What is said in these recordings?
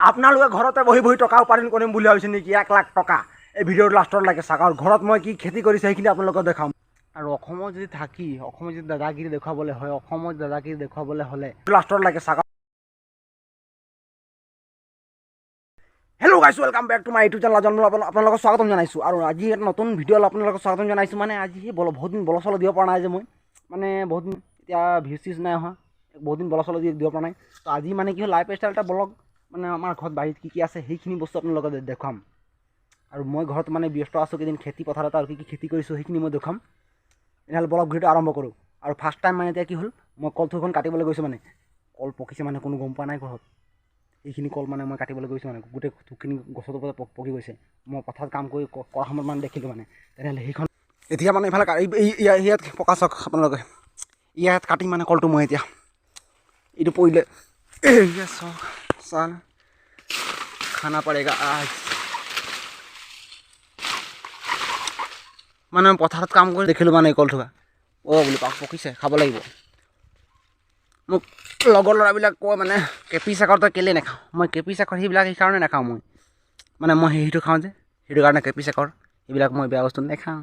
আপোনালোকে ঘৰতে বহি বহি টকা উপাৰ্জন কৰিম বুলি ভাবিছে নেকি? 1 লাখ টকা এই ভিডিঅ'ৰ লাষ্টলৈকে চাওক আৰু ঘৰত মই কি খেতি কৰিছে সেইখিনি আপোনালোকক দেখাম। আৰু অসমত যদি থাকি অসমত যদি দাদাগিৰি দেখুৱাবলৈ হয়, অসমত দাদাগিৰি দেখুৱাবলৈ হ'লে লাষ্টলৈকে চাওক। Hello' guys, welcome back to my YouTube channel. আপোনালোকক স্বাগতম জনাইছোঁ। আৰু আজি এটা নতুন ভিডিঅ' আপোনালোকক স্বাগতম জনাইছোঁ। মানে আজি বহুত দিন বল চল দিব পৰা নাই যে মই মানে বহুত দিন এতিয়া ভিউজ চিউজ নাই অহা, বহুত দিন বল চল দিব পৰা নাই। তো আজি মানে কি হ'ল, লাইফ ষ্টাইল এটা ব্লগ মানে আমাৰ ঘৰত বাৰীত কি কি আছে সেইখিনি বস্তু আপোনালোকক দেখুৱাম। আৰু মই ঘৰত মানে ব্যস্ত আছোঁ কেইদিন খেতি পথাৰত, আৰু কি কি খেতি কৰিছোঁ সেইখিনি মই দেখুৱাম। তেনেহ'লে ব্লগ ভিডিঅ'টো আৰম্ভ কৰোঁ। আৰু ফাৰ্ষ্ট টাইম মানে এতিয়া কি হ'ল, মই কল থুৰখন কাটিবলৈ গৈছোঁ। মানে কল পকিছে মানে কোনো গম পোৱা নাই ঘৰত। এইখিনি কল মানে মই কাটিবলৈ গৈছোঁ, মানে গোটেই থুকখিনি গছৰ ওপৰত পকি গৈছে। মই পথাৰত কাম কৰি কৰা সময়ত মানে দেখিলোঁ মানে। তেনেহ'লে সেইখন এতিয়া মানে এইফালে ইয়াত পকা চাওক আপোনালোকে, ইয়াত কাটিম মানে কলটো মই এতিয়া। এইটো পৰিলে চাওক, চাল খানা পৰেগা আজ। মানে মই পথাৰত কাম কৰি দেখিলোঁ মানে এই কল থোকা। অ' বোলো পকিছে, খাব লাগিব। মোক লগৰ ল'ৰাবিলাক কয় মানে কেপি চাকৰ তই কেলৈ নাখাওঁ। মই কেপি চাকৰ সেইবিলাক সেইকাৰণে নাখাওঁ। মই সেইটো খাওঁ যে, সেইটো কাৰণে কেপি চাকৰ এইবিলাক মই বেয়া বস্তু নাখাওঁ।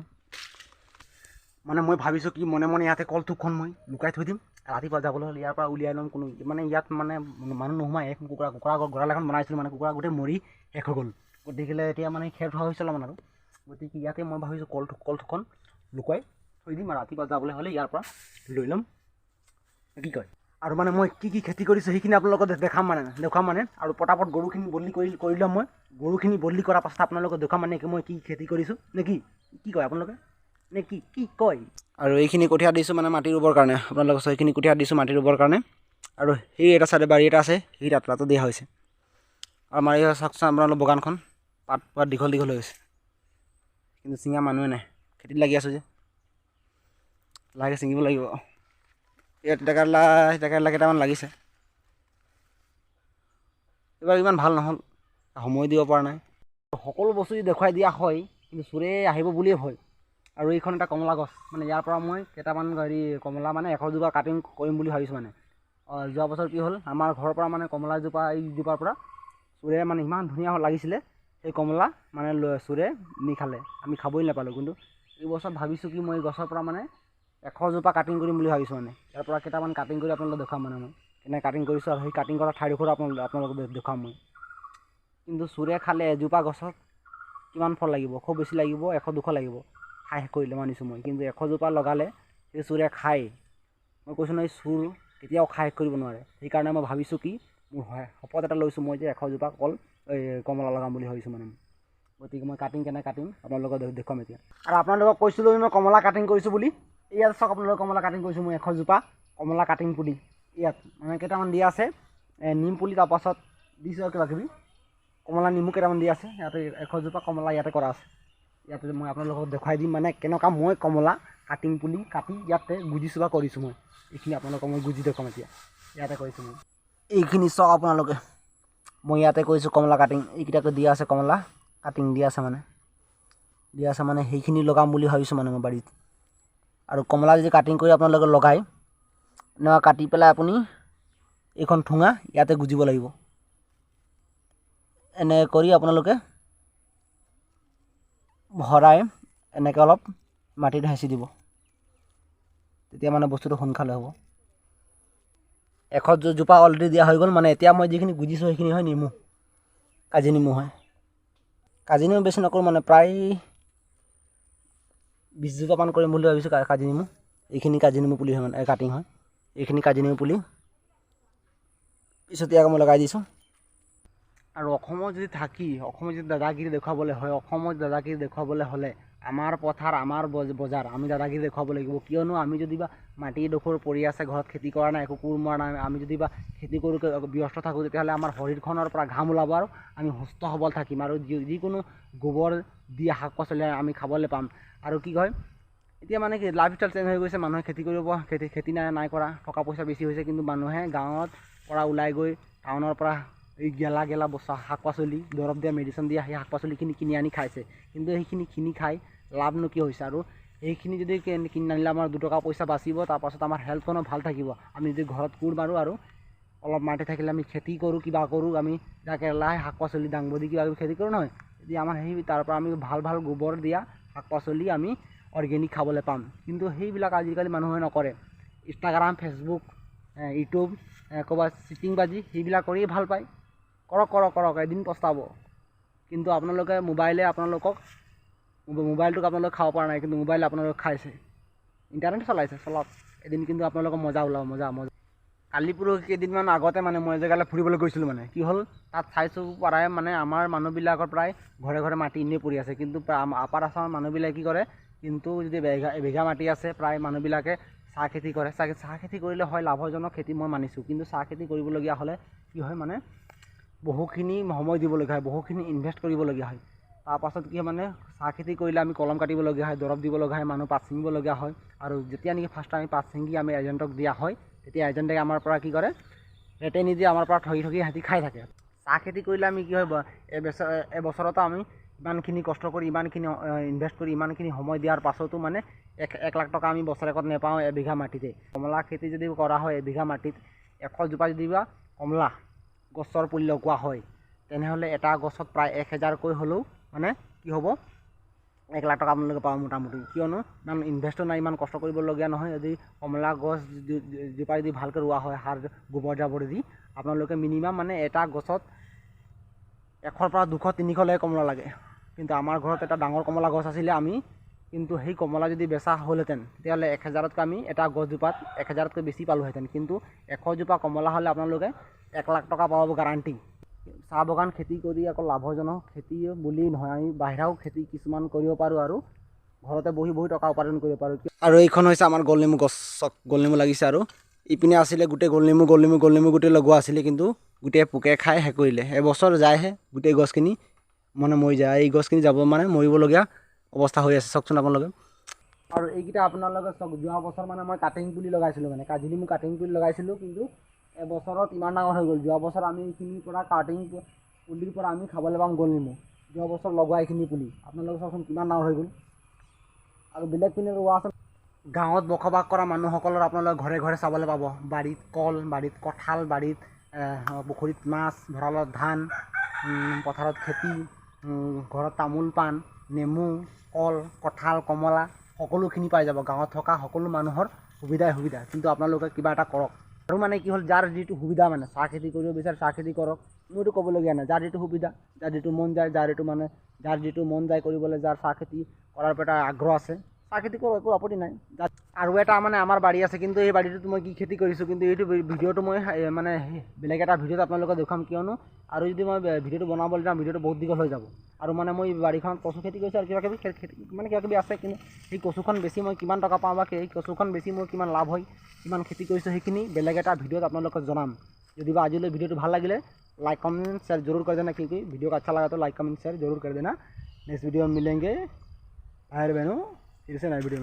মানে মই ভাবিছোঁ কি মনে মনে ইয়াতে কল থোকখন মই লুকাই থৈ দিম। ৰাতিপুৱা যাবলৈ হ'লে ইয়াৰ পৰা উলিয়াই ল'ম। কোনো মানে ইয়াত মানে মানুহ নোসোমায়। কুকুৰা গঁৰাল এখন বনাইছিলোঁ, মানে কুকুৰা গোটেই মৰি শেষ হৈ গ'ল। গতিকে এতিয়া মানে খেৰ থোৱা হৈছিল মানে। আৰু গতিকে ইয়াতে মই ভাবিছোঁ কল থোকখন লুকুৱাই থৈ দিম, আৰু ৰাতিপুৱা যাবলৈ হ'লে ইয়াৰ পৰা লৈ ল'ম। কি কয়? আৰু মানে মই কি কি খেতি কৰিছোঁ সেইখিনি আপোনালোকক দেখুৱাম মানে। আৰু পটাপট গৰুখিনি বদলি কৰি ল'ম মই। গৰুখিনি বদলি কৰাৰ পাছত আপোনালোকক দেখুৱাম মানে মই কি খেতি কৰিছোঁ নে কি কয় আপোনালোকে নে কি কয়। আৰু এইখিনি কঠীয়া দিছোঁ মানে মাটি ৰুবৰ কাৰণে। আপোনালোকক সেইখিনি কঠীয়া দিছোঁ মাটি ৰুবৰ কাৰণে। আৰু সেই এটা চাইডে বাৰী এটা আছে, সেই তাতো দিয়া হৈছে। আৰু আমাৰ এই চাওকচোন আপোনালোকৰ বাগানখন পাত দীঘল দীঘল হৈ গৈছে, কিন্তু ছিঙা মানুহে নাই। খেতিত লাগি আছোঁ যে, লাহেকৈ ছিঙিব লাগিব। ইয়াত তিতাকেৰেলা কেইটামান লাগিছে। এইবাৰ ইমান ভাল নহ'ল, সময় দিব পৰা নাই। সকলো বস্তু যদি দেখুৱাই দিয়া হয়, কিন্তু চোৰে আহিব বুলিয়ে ভয়। আৰু এইখন এটা কমলা গছ, মানে ইয়াৰ পৰা মই কেইটামান কমলা মানে 100 জোপা কাটিং কৰিম বুলি ভাবিছোঁ মানে। যোৱা বছৰ কি হ'ল, আমাৰ ঘৰৰ পৰা মানে কমলা এইজোপাৰ পৰা চোৰে মানে ইমান ধুনীয়া লাগিছিলে, সেই কমলা মানে চোৰে নি খালে। আমি খাবই নাপালোঁ। কিন্তু এই বছৰ ভাবিছোঁ কি মই এই গছৰ পৰা মানে 100 জোপা কাটিং কৰিম বুলি ভাবিছোঁ মানে। ইয়াৰ পৰা কেইটামান কাটিং কৰি আপোনালোকক দেখুৱাম মানে মই কেনেকৈ কাটিং কৰিছোঁ, আৰু সেই কাটিং কৰা ঠাইডোখৰ আপোনালোকক দেখুৱাম মই। কিন্তু চোৰে খালে এজোপা গছত কিমান ফল লাগিব, খুব বেছি লাগিব 100-200 লাগিব। খাই শেষ কৰিলে মানিছোঁ মই। কিন্তু 100 জোপা লগালে সেই চোৰে খাই, মই কৈছোঁ নহয়, চোৰ কেতিয়াও খাই শেষ কৰিব নোৱাৰে। সেইকাৰণে মই ভাবিছোঁ কি, মোৰ শপত এটা লৈছোঁ মই যে 100 জোপা কমলা লগাম বুলি ভাবিছোঁ মানে। গতিকে মই কেনেকৈ কাটিম আপোনালোকক দেখুৱাম এতিয়া। আৰু আপোনালোকক কৈছিলোঁ মই কমলা কাটিং কৰিছোঁ বুলি। ইয়াত চাওক আপোনালোকক কমলা কাটিং কৰিছোঁ মই 100 জোপা কমলা কাটিং পুলি। ইয়াত মানে কেইটামান দিয়া আছে নিম পুলি, তাৰপাছত দিছোঁ কিবা কিবি কমলা নেমু কেইটামান দিয়া আছে। ইয়াতে 100 জোপা কমলা ইয়াতে কৰা আছে। ইয়াতে মই আপোনালোকক দেখুৱাই দিম মানে কেনেকুৱা মই কমলা কাটিং পুলি কাটি ইয়াতে গুজিছোঁ বা কৰিছোঁ মই। এইখিনি আপোনালোকক মই গুজি দেখুৱাম এতিয়া। ইয়াতে কৰিছোঁ মই। এইখিনি চাওক আপোনালোকে, মই ইয়াতে কৰিছোঁ কমলা কাটিং। এইকেইটাকে দিয়া আছে কমলা কাটিং দিয়া আছে মানে সেইখিনি লগাম বুলি ভাবিছোঁ মানে মই বাৰীত। আৰু কমলা যদি কাটিং কৰি আপোনালোকে লগাই, এনেকুৱা কাটি পেলাই আপুনি এইখন ঠুঙা ইয়াতে গুজিব লাগিব। এনে কৰি আপোনালোকে ভৰাই এনেকৈ অলপ মাটিত হেঁচি দিব, তেতিয়া মানে বস্তুটো সোনকালে হ'ব। 100 জোপা অলৰেডি দিয়া হৈ গ'ল মানে। এতিয়া মই যিখিনি গুজিছোঁ সেইখিনি হয় নেমু, কাজি নেমু হয়। কাজি নেমু বেছি নকৰোঁ মানে, প্ৰায় 20 জোপামান কৰিম বুলি ভাবিছোঁ কাজি নেমু। এইখিনি কাজি নেমু পুলি হয় মানে কাটিং হয়। এইখিনি কাজি নেমু পুলি পিছতীয়াকৈ মই লগাই দিছোঁ। আৰু অসমত যদি থাকি অসমত যদি দাদাগিৰি দেখুৱাবলৈ হয়, আমাৰ পথাৰ আমাৰ বজাৰ আমি দাদাগিৰি দেখুৱাব লাগিব। কিয়নো আমি যদি বা মাটিডোখৰ পৰি আছে, ঘৰত খেতি কৰা নাই, একো কোৰ মৰা নাই, আমি যদি বা খেতি কৰোঁ ব্যস্ত থাকোঁ, তেতিয়াহ'লে আমাৰ শৰীৰখনৰ পৰা ঘাম ওলাব আৰু আমি সুস্থ সবল থাকিম। আৰু যিকোনো গোবৰ দিয়া শাক পাচলি আমি খাবলৈ পাম। আৰু কি কয়, এতিয়া মানে কি লাইফ ষ্টাইল চেঞ্জ হৈ গৈছে। মানুহে খেতি কৰিব খেতি নাই কৰা, টকা পইচা বেছি হৈছে। কিন্তু মানুহে গাঁৱত পৰা ওলাই গৈ টাউনৰ পৰা এই গেলা শাক পাচলি, দৰৱ দিয়া মেডিচিন দিয়া সেই শাক পাচলিখিনি কিনি আনি খাইছে। কিন্তু সেইখিনি কিনি খাই লাভনো কি হৈছে? আৰু সেইখিনি যদি কিনি আনিলে আমাৰ 2 টকা পইচা বাচিব, তাৰপাছত আমাৰ হেল্থখনো ভাল থাকিব। আমি যদি ঘৰত কোৰ মাৰোঁ আৰু অলপ মাটি থাকিলে আমি খেতি কৰোঁ, কিবা কৰোঁ, আমি কেৰেলাই শাক পাচলি দাংবডি কিবা কিবি খেতি কৰোঁ নহয়, যদি আমাৰ সেই তাৰ পৰা আমি ভাল ভাল গোবৰ দিয়া শাক পাচলি আমি অৰ্গেনিক খাবলৈ পাম। কিন্তু সেইবিলাক আজিকালি মানুহে নকৰে। ইনষ্টাগ্ৰাম, ফেচবুক, ইউটিউব, ক'ৰবাত চিটিং বাজি সেইবিলাক কৰিয়ে ভাল পায়। কৰক কৰক কৰক, এদিন পস্তাব। কিন্তু আপোনালোকে মোবাইলটোক আপোনালোকে খাব পৰা নাই, কিন্তু মোবাইল আপোনালোকে খাইছে। ইণ্টাৰনেট চলাইছে, চলাওক, এদিন কিন্তু আপোনালোকৰ মজা ওলাব, মজা। কালি পৰহি কেইদিনমান আগতে মানে মই এজেগালৈ ফুৰিবলৈ গৈছিলোঁ। মানে কি হ'ল, তাত চাইছোঁ প্ৰায় মানে আমাৰ মানুহবিলাকৰ প্ৰায় ঘৰে ঘৰে মাটি এনেই পৰি আছে। কিন্তু আপাৰ আছামৰ মানুহবিলাকে কি কৰে, কিন্তু যদি এবিঘা মাটি আছে, প্ৰায় মানুহবিলাকে চাহ খেতি কৰে। চাহ খেতি কৰিলে হয় লাভজনক খেতি, মই মানিছোঁ। কিন্তু চাহ খেতি কৰিবলগীয়া হ'লে কি হয়, মানে বহুখিনি সময় দিবলগীয়া হয়, বহুখিনি ইনভেষ্ট কৰিবলগীয়া হয়। তাৰপাছত কি হয়, মানে চাহ খেতি কৰিলে আমি কলম কাটিবলগীয়া হয়, দৰৱ দিবলগীয়া হয়, মানুহ পাত ছিঙিবলগীয়া হয়। আৰু যেতিয়া নেকি ফাৰ্ষ্ট আমি পাত ছিঙি আমি এজেণ্টক দিয়া হয়, তেতিয়া এজেণ্টে আমাৰ পৰা কি কৰে, ৰেটে নিদি আমাৰ পৰা ঠগি সিহঁতি খাই থাকে। চাহ খেতি কৰিলে আমি কি হয়, এবছৰতো আমি ইমানখিনি কষ্ট কৰি, ইমানখিনি ইনভেষ্ট কৰি, ইমানখিনি সময় দিয়াৰ পাছতো মানে 1 লাখ টকা আমি বছৰেকত নেপাওঁ এবিঘা মাটিতে। কমলা খেতি যদি কৰা হয় এবিঘা মাটিত 100 জোপা যদি বা কমলা গছৰ পুলি লগোৱা হয়, তেনেহ'লে এটা গছত প্ৰায় 1000কৈ হ'লেও মানে কি হ'ব, 1 লাখ টকা আপোনালোকে পাব মোটামুটি। কিয়নো ইমান ইনভেষ্টো নাই, ইমান কষ্ট কৰিবলগীয়া নহয়। যদি কমলা গছ জোপা যদি ভালকৈ ৰোৱা হয়, সাৰ গোবৰ জাবৰ দি, আপোনালোকে মিনিমাম মানে এটা গছত 100 পৰা 200 300লৈকে কমলা লাগে। কিন্তু আমাৰ ঘৰত এটা ডাঙৰ কমলা গছ আছিলে, আমি কিন্তু সেই কমলা যদি বেচা হ'লহেঁতেন, তেতিয়াহ'লে 1000তকৈ আমি এটা গছজোপাত 1000তকৈ বেছি পালোঁহেঁতেন। কিন্তু 100 জোপা কমলা হ'লে আপোনালোকে 1 লাখ টকা পাব গাৰাণ্টি। চাহ বাগান খেতি কৰি আকৌ লাভজনক খেতি বুলি নহয়, আমি বাহিৰাও খেতি কিছুমান কৰিব পাৰোঁ আৰু ঘৰতে বহি টকা উপাৰ্জন কৰিব পাৰোঁ। আৰু এইখন হৈছে আমাৰ গোলনেমু গছ, গোলনেমু লাগিছে। আৰু ইপিনে আছিলে গোটেই গোলনেমু গোটেই লগোৱা আছিলে, কিন্তু গোটেই পোকে খাই শেষ কৰিলে। এবছৰ যায়হে গোটেই গছখিনি মানে মৰি যায়। এই গছখিনি যাব মানে মৰিবলগীয়া অৱস্থা হৈ আছে, চাওকচোন আপোনালোকে। আৰু এইকেইটা আপোনালোকে চাওক, যোৱা বছৰ মানে মই কাটিং পুলি লগাইছিলোঁ, মানে কাজিনেমু কাটিং পুলি লগাইছিলোঁ, কিন্তু এবছৰত ইমান ডাঙৰ হৈ গ'ল। যোৱা বছৰ আমি এইখিনিৰ পৰা কাটিং পুলিৰ পৰা আমি খাবলৈ পাম গোলনেমু। যোৱা বছৰ লগোৱা এইখিনি পুলি আপোনালোকে চাওকচোন কিমান ডাঙৰ হৈ গ'ল। আৰু বেলেগ পিনে ৰোৱা আছে। গাঁৱত বসবাস কৰা মানুহসকলৰ আপোনালোকে ঘৰে ঘৰে চাবলৈ পাব, বাৰীত কল, বাৰীত কঁঠাল, বাৰীত পুখুৰীত মাছ, ভঁৰালত ধান, পথাৰত খেতি, ঘৰত তামোল পাণ, নেমু, কল, কঁঠাল, কমলা সকলোখিনি পাই যাব। গাঁৱত থকা সকলো মানুহৰ সুবিধাই সুবিধা। কিন্তু আপোনালোকে কিবা এটা কৰক। আৰু মানে কি হ'ল, যাৰ যিটো সুবিধা, মানে চাহ খেতি কৰিব বিচাৰে চাহ খেতি কৰক, মইতো ক'বলগীয়া নাই। যাৰ যিটো সুবিধা, যাৰ যিটো মন যায়, যাৰ যিটো মন যায় কৰিবলৈ, যাৰ চাহ খেতি কৰাৰ পৰা আগ্ৰহ আছে, চাহ খেতি কৰক, একো আপত্তি নাই। আৰু এটা মানে আমাৰ বাৰী আছে, কিন্তু এই বাৰীটোত মই কি খেতি কৰিছোঁ, কিন্তু এইটো ভিডিঅ'টো মই মানে বেলেগ এটা ভিডিঅ'ত আপোনালোকক দেখুৱাম। কিয়নো আৰু যদি মই ভিডিঅ'টো বনাবলৈ যাওঁ, ভিডিঅ'টো বহুত দীঘল হৈ যাব। আৰু মানে মই বাৰীখনত কচু খেতি কৰিছোঁ আৰু কিবা কিবি আছে। কিন্তু সেই কচুখন বেছি মই কিমান টকা পাওঁ, বা সেই কচুখন বেছি মোৰ কিমান লাভ হয়, কিমান খেতি কৰিছোঁ, সেইখিনি বেলেগ এটা ভিডিঅ'ত আপোনালোকক জনাম। যদি বা আজিলৈ ভিডিঅ'টো ভাল লাগিলে लाइक कमेंट शेयर जरूर कर देना, क्योंकि वीडियो को अच्छा लगा तो लाइक कमेंट शेयर जरूर कर देना। नेक्स्ट वीडियो में मिलेंगे भाई बहनों, फिर से नए वीडियो में।